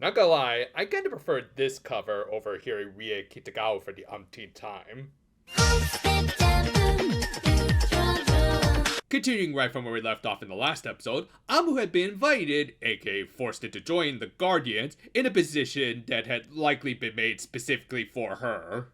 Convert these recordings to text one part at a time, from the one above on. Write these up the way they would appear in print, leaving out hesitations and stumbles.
Not gonna lie, I kinda prefer this cover over hearing Rie Kitagawa for the umpteenth time. Continuing right from where we left off in the last episode, Amu had been invited, aka forced into joining the Guardians, in a position that had likely been made specifically for her.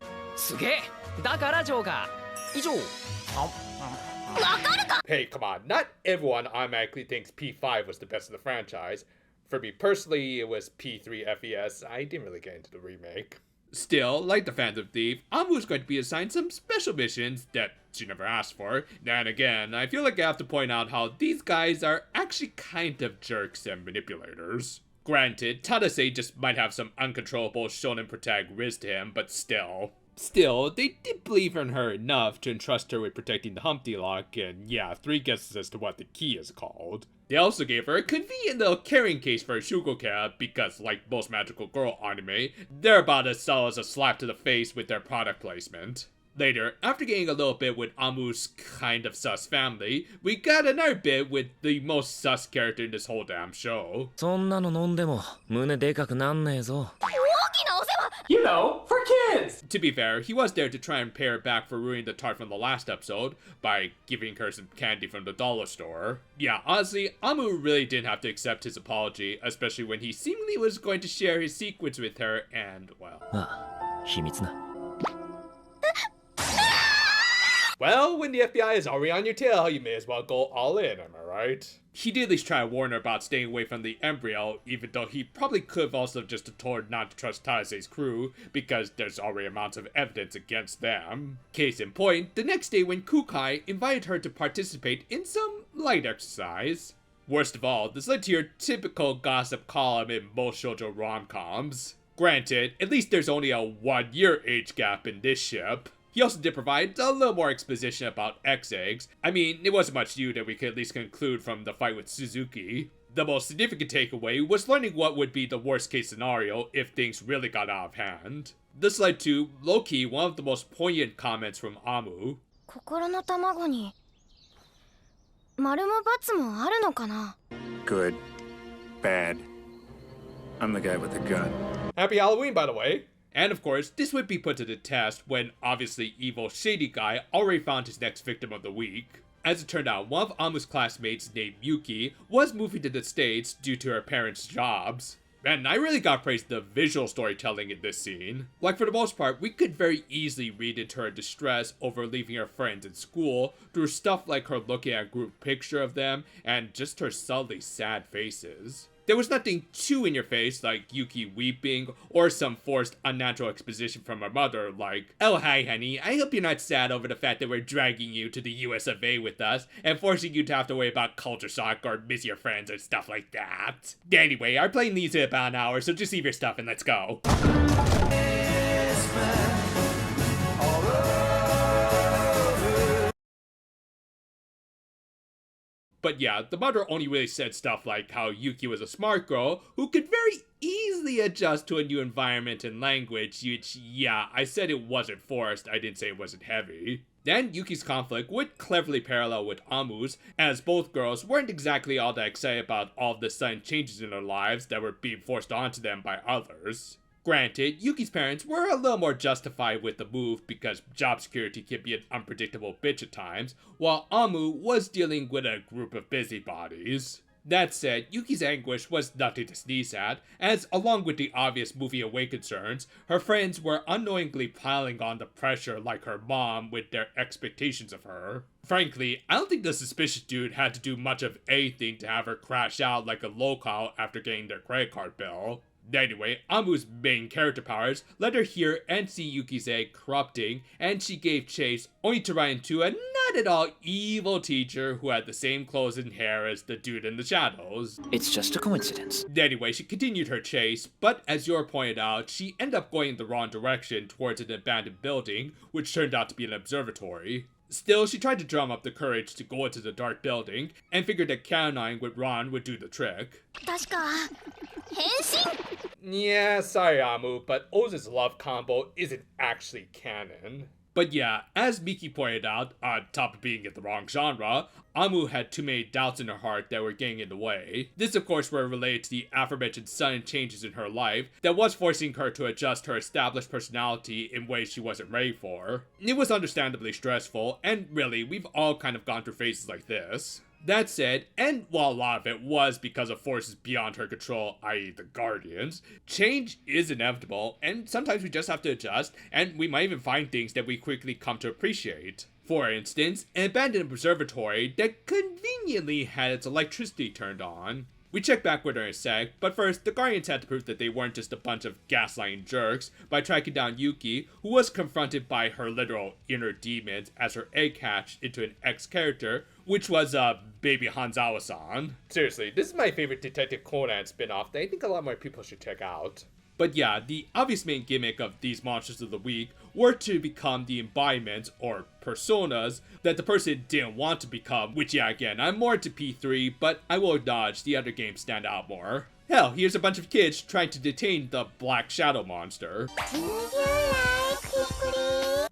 Hey, come on, not everyone automatically thinks P5 was the best of the franchise. For me personally, it was P3 FES. I didn't really get into the remake. Still, like the Phantom Thief, Amu is going to be assigned some special missions that she never asked for. And again, I feel like I have to point out how these guys are actually kind of jerks and manipulators. Granted, Tadase just might have some uncontrollable shonen protag riz to him, but still. Still, they did believe in her enough to entrust her with protecting the Humpty Lock, and yeah, 3 guesses as to what the key is called. They also gave her a convenient little carrying case for a Shugo Kyara because, like most magical girl anime, they're about as dull as a slap to the face with their product placement. Later, after getting a little bit with Amu's kind of sus family, we got another bit with the most sus character in this whole damn show. You know, for kids! To be fair, he was there to try and pay her back for ruining the tart from the last episode by giving her some candy from the dollar store. Yeah, honestly, Amu really didn't have to accept his apology, especially when he seemingly was going to share his secrets with her and, well... Well, when the FBI is already on your tail, you may as well go all in, am I right? He did at least try to warn her about staying away from the embryo, even though he probably could have also just told her not to trust Tadase's crew, because there's already amounts of evidence against them. Case in point, the next day when Kukai invited her to participate in some light exercise. Worst of all, this led to your typical gossip column in most shoujo rom-coms. Granted, at least there's only a 1-year age gap in this ship. He also did provide a little more exposition about X-Eggs. I mean, it wasn't much new that we could at least conclude from the fight with Suzuki. The most significant takeaway was learning what would be the worst case scenario if things really got out of hand. This led to, low-key, one of the most poignant comments from Amu. Good. Bad. I'm the guy with the gun. Happy Halloween, by the way. And of course, this would be put to the test when obviously evil shady guy already found his next victim of the week. As it turned out, one of Amu's classmates named Yuki was moving to the States due to her parents' jobs. And I really got praised the visual storytelling in this scene. Like for the most part, we could very easily read into her distress over leaving her friends in school through stuff like her looking at a group picture of them and just her subtly sad faces. There was nothing too in your face like Yuki weeping or some forced unnatural exposition from her mother like, "Oh hi honey, I hope you're not sad over the fact that we're dragging you to the US of A with us and forcing you to have to worry about culture shock or miss your friends and stuff like that." Anyway, our plane leaves in about an hour, so just leave your stuff and let's go. But yeah, the mother only really said stuff like how Yuki was a smart girl who could very easily adjust to a new environment and language, which, yeah, I said it wasn't forced, I didn't say it wasn't heavy. Then Yuki's conflict would cleverly parallel with Amu's, as both girls weren't exactly all that excited about all the sudden changes in their lives that were being forced onto them by others. Granted, Yuki's parents were a little more justified with the move because job security can be an unpredictable bitch at times, while Amu was dealing with a group of busybodies. That said, Yuki's anguish was nothing to sneeze at, as along with the obvious moving away concerns, her friends were unknowingly piling on the pressure like her mom with their expectations of her. Frankly, I don't think the suspicious dude had to do much of anything to have her crash out like a local after getting their credit card bill. Anyway, Amu's main character powers let her hear and see Yuki's egg corrupting, and she gave chase only to run into a not at all evil teacher who had the same clothes and hair as the dude in the shadows. It's just a coincidence. Anyway, she continued her chase, but as Yor pointed out, she ended up going in the wrong direction towards an abandoned building, which turned out to be an observatory. Still, she tried to drum up the courage to go into the dark building, and figured that canoning with Ron would do the trick. Yeah, sorry Amu, but Oz's love combo isn't actually canon. But yeah, as Miki pointed out, on top of being in the wrong genre, Amu had too many doubts in her heart that were getting in the way. This of course were related to the aforementioned sudden changes in her life that was forcing her to adjust her established personality in ways she wasn't ready for. It was understandably stressful, and really, we've all kind of gone through phases like this. That said, and while a lot of it was because of forces beyond her control, i.e. the Guardians, change is inevitable, and sometimes we just have to adjust, and we might even find things that we quickly come to appreciate. For instance, an abandoned observatory that conveniently had its electricity turned on. We check back with her in a sec, but first, the Guardians had to prove that they weren't just a bunch of gaslighting jerks by tracking down Yuki, who was confronted by her literal inner demons as her egg hatched into an ex-character, which was, baby Hanzawa-san. Seriously, this is my favorite Detective Conan spin-off that I think a lot more people should check out. But yeah, the obvious main gimmick of these monsters of the week were to become the embodiments, or personas, that the person didn't want to become, which yeah, again, I'm more to P3, but I will acknowledge the other games stand out more. Hell, here's a bunch of kids trying to detain the Black Shadow monster.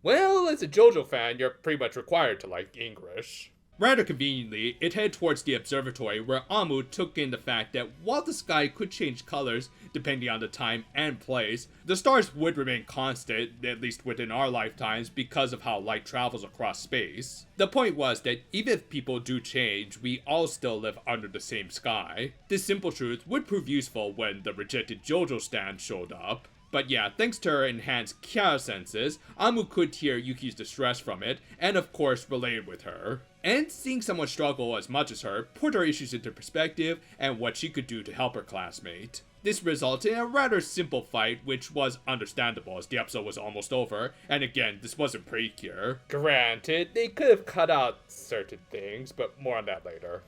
Well, as a JoJo fan, you're pretty much required to like English. Rather conveniently, it headed towards the observatory where Amu took in the fact that while the sky could change colors depending on the time and place, the stars would remain constant, at least within our lifetimes, because of how light travels across space. The point was that even if people do change, we all still live under the same sky. This simple truth would prove useful when the rejected JoJo stand showed up. But yeah, thanks to her enhanced Kyara senses, Amu could hear Yuki's distress from it, and of course related with her. And seeing someone struggle as much as her put her issues into perspective and what she could do to help her classmate. This resulted in a rather simple fight, which was understandable as the episode was almost over, and again, this wasn't Precure. Granted, they could have cut out certain things, but more on that later.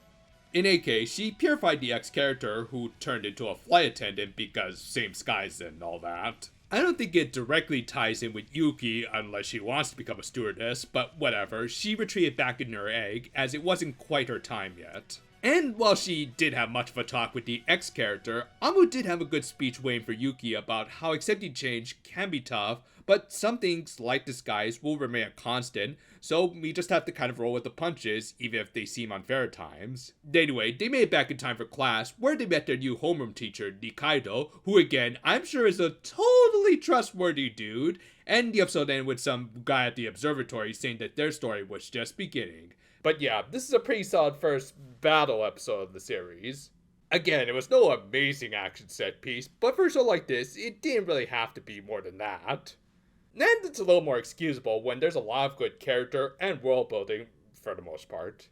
In any case, she purified the ex-character, who turned into a flight attendant because same skies and all that. I don't think it directly ties in with Yuki unless she wants to become a stewardess, but whatever, she retreated back in her egg as it wasn't quite her time yet. And while she did have much of a talk with the ex-character, Amu did have a good speech waiting for Yuki about how accepting change can be tough, but some things, like disguise, will remain a constant, so we just have to kind of roll with the punches, even if they seem unfair at times. Anyway, they made it back in time for class, where they met their new homeroom teacher, Nikaido, who again, I'm sure is a totally trustworthy dude, and the episode ended with some guy at the observatory saying that their story was just beginning. But yeah, this is a pretty solid first battle episode of the series. Again, it was no amazing action set piece, but for a show like this, it didn't really have to be more than that. And it's a little more excusable when there's a lot of good character and world building, for the most part.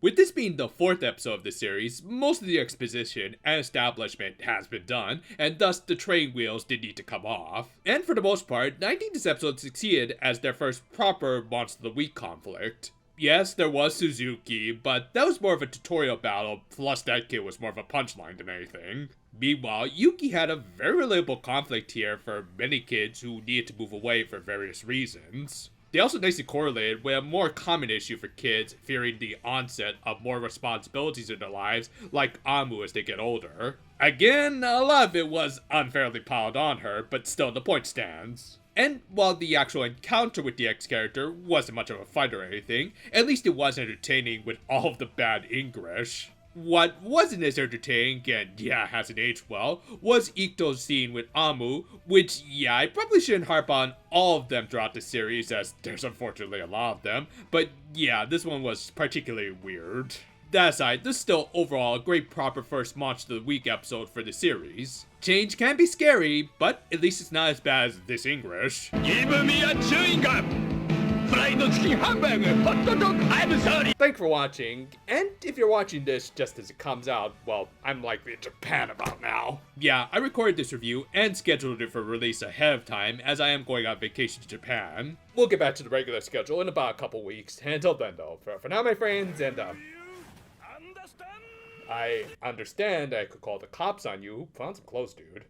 With this being the fourth episode of the series, most of the exposition and establishment has been done, and thus the train wheels did need to come off. And for the most part, I think this episode succeeded as their first proper Monster of the Week conflict. Yes, there was Suzuki, but that was more of a tutorial battle, plus that kid was more of a punchline than anything. Meanwhile, Yuki had a very relatable conflict here for many kids who needed to move away for various reasons. They also nicely correlated with a more common issue for kids fearing the onset of more responsibilities in their lives, like Amu as they get older. Again, a lot of it was unfairly piled on her, but still the point stands. And while the actual encounter with the ex-character wasn't much of a fight or anything, at least it was entertaining with all of the bad English. What wasn't as entertaining, and yeah, hasn't aged well, was Ikto's scene with Amu, which, yeah, I probably shouldn't harp on all of them throughout the series, as there's unfortunately a lot of them, but yeah, this one was particularly weird. That aside, this is still overall a great proper first Monster of the Week episode for the series. Change can be scary, but at least it's not as bad as this English. Give me a chewing gum! Fried chicken hamburger, hot dog, I'm sorry! Thanks for watching, and if you're watching this just as it comes out, well, I'm likely in Japan about now. Yeah, I recorded this review and scheduled it for release ahead of time, as I am going on vacation to Japan. We'll get back to the regular schedule in about a couple weeks. Until then though, for now my friends, and I understand I could call the cops on you. Put on some clothes, dude.